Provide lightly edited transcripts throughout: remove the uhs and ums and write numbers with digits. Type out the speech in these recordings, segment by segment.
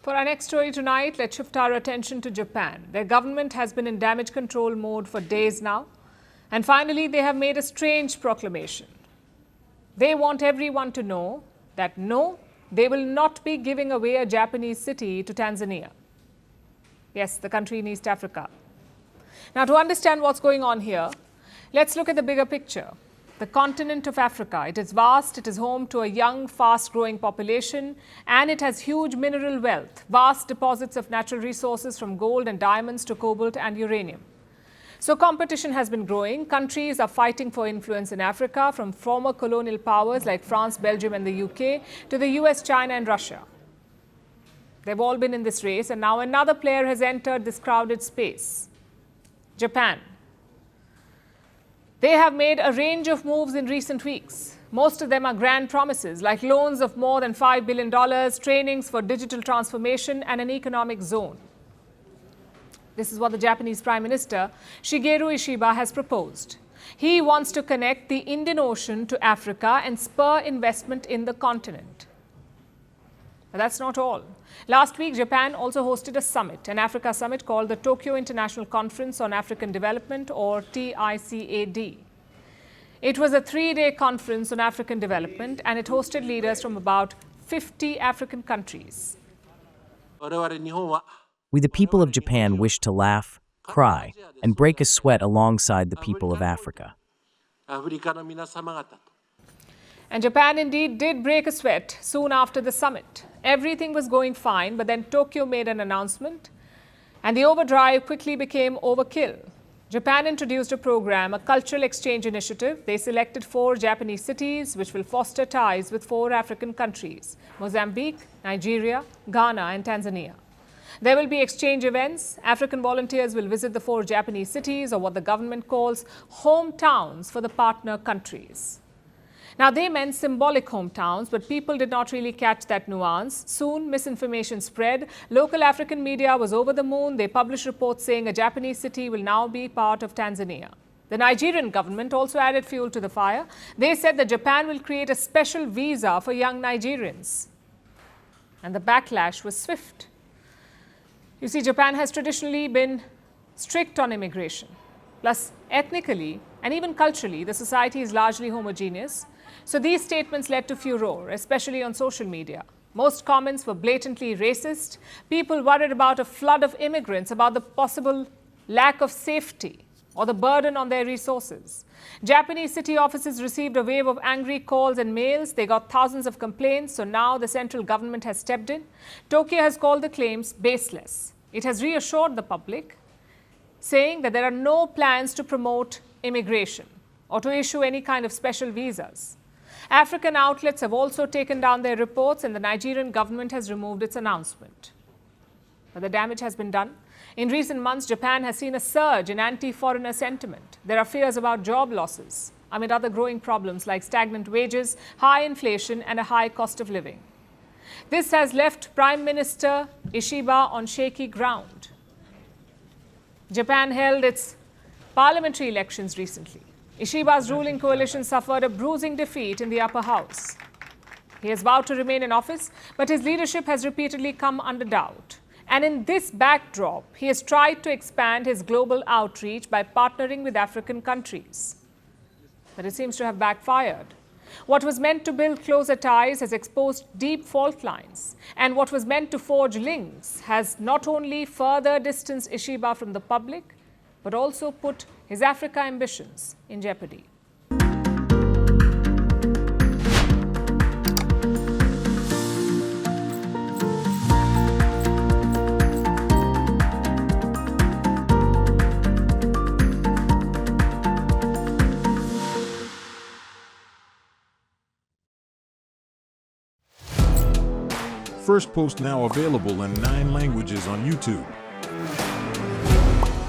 For our next story tonight, let's shift our attention to Japan. Their government has been in damage control mode for days now. And finally, they have made a strange proclamation. They want everyone to know that no, they will not be giving away a Japanese city to Tanzania. Yes, the country in East Africa. Now, to understand what's going on here, let's look at the bigger picture. The continent of Africa, it is vast, it is home to a young, fast-growing population, and it has huge mineral wealth, vast deposits of natural resources from gold and diamonds to cobalt and uranium. So competition has been growing. Countries are fighting for influence in Africa, from former colonial powers like France, Belgium and the UK to the US, China and Russia. They've all been in this race, and now another player has entered this crowded space. Japan. They have made a range of moves in recent weeks. Most of them are grand promises, like loans of more than $5 billion, trainings for digital transformation, and an economic zone. This is what the Japanese Prime Minister Shigeru Ishiba has proposed. He wants to connect the Indian Ocean to Africa and spur investment in the continent. But that's not all. Last week, Japan also hosted a summit, an Africa summit called the Tokyo International Conference on African Development, or TICAD. It was a 3-day conference on African development, and it hosted leaders from about 50 African countries. We, the people of Japan, wish to laugh, cry, and break a sweat alongside the people of Africa. And Japan indeed did break a sweat soon after the summit. Everything was going fine, but then Tokyo made an announcement, and the overdrive quickly became overkill. Japan introduced a program, a cultural exchange initiative. They selected 4 Japanese cities, which will foster ties with 4 African countries: Mozambique, Nigeria, Ghana, and Tanzania. There will be exchange events. African volunteers will visit the 4 Japanese cities, or what the government calls hometowns for the partner countries. Now, they meant symbolic hometowns, but people did not really catch that nuance. Soon, misinformation spread. Local African media was over the moon. They published reports saying a Japanese city will now be part of Tanzania. The Nigerian government also added fuel to the fire. They said that Japan will create a special visa for young Nigerians. And the backlash was swift. You see, Japan has traditionally been strict on immigration. Plus, ethnically and even culturally, the society is largely homogeneous. So these statements led to furor, especially on social media. Most comments were blatantly racist. People worried about a flood of immigrants, about the possible lack of safety or the burden on their resources. Japanese city offices received a wave of angry calls and mails. They got thousands of complaints, so now the central government has stepped in. Tokyo has called the claims baseless. It has reassured the public, saying that there are no plans to promote immigration or to issue any kind of special visas. African outlets have also taken down their reports, and the Nigerian government has removed its announcement. But the damage has been done. In recent months, Japan has seen a surge in anti-foreigner sentiment. There are fears about job losses amid other growing problems like stagnant wages, high inflation, and a high cost of living. This has left Prime Minister Ishiba on shaky ground. Japan held its parliamentary elections recently. Ishiba's ruling coalition suffered a bruising defeat in the upper house. He has vowed to remain in office, but his leadership has repeatedly come under doubt. And in this backdrop, he has tried to expand his global outreach by partnering with African countries. But it seems to have backfired. What was meant to build closer ties has exposed deep fault lines. And what was meant to forge links has not only further distanced Ishiba from the public, but also put his Africa ambitions in jeopardy. Firstpost now available in 9 languages on YouTube.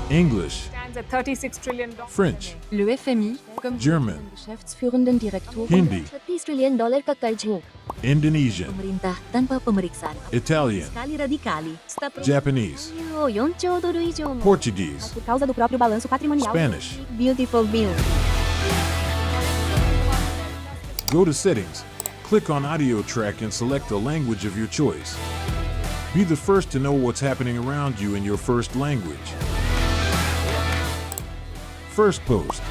English, Stands at $36 trillion. French, Le FMI, comme German, Geschäftsführenden Direktor, Hindi, $30 trillion kakaidyo. Indonesian, Pemerintah tanpa pemeriksaan. Italian, Sekali radikali. Japanese, 4 兆ドル以上も Portuguese, por causa do próprio balanço patrimonial. Spanish. Beautiful bill. Go to Settings, click on Audio Track and select the language of your choice. Be the first to know what's happening around you in your first language. Firstpost.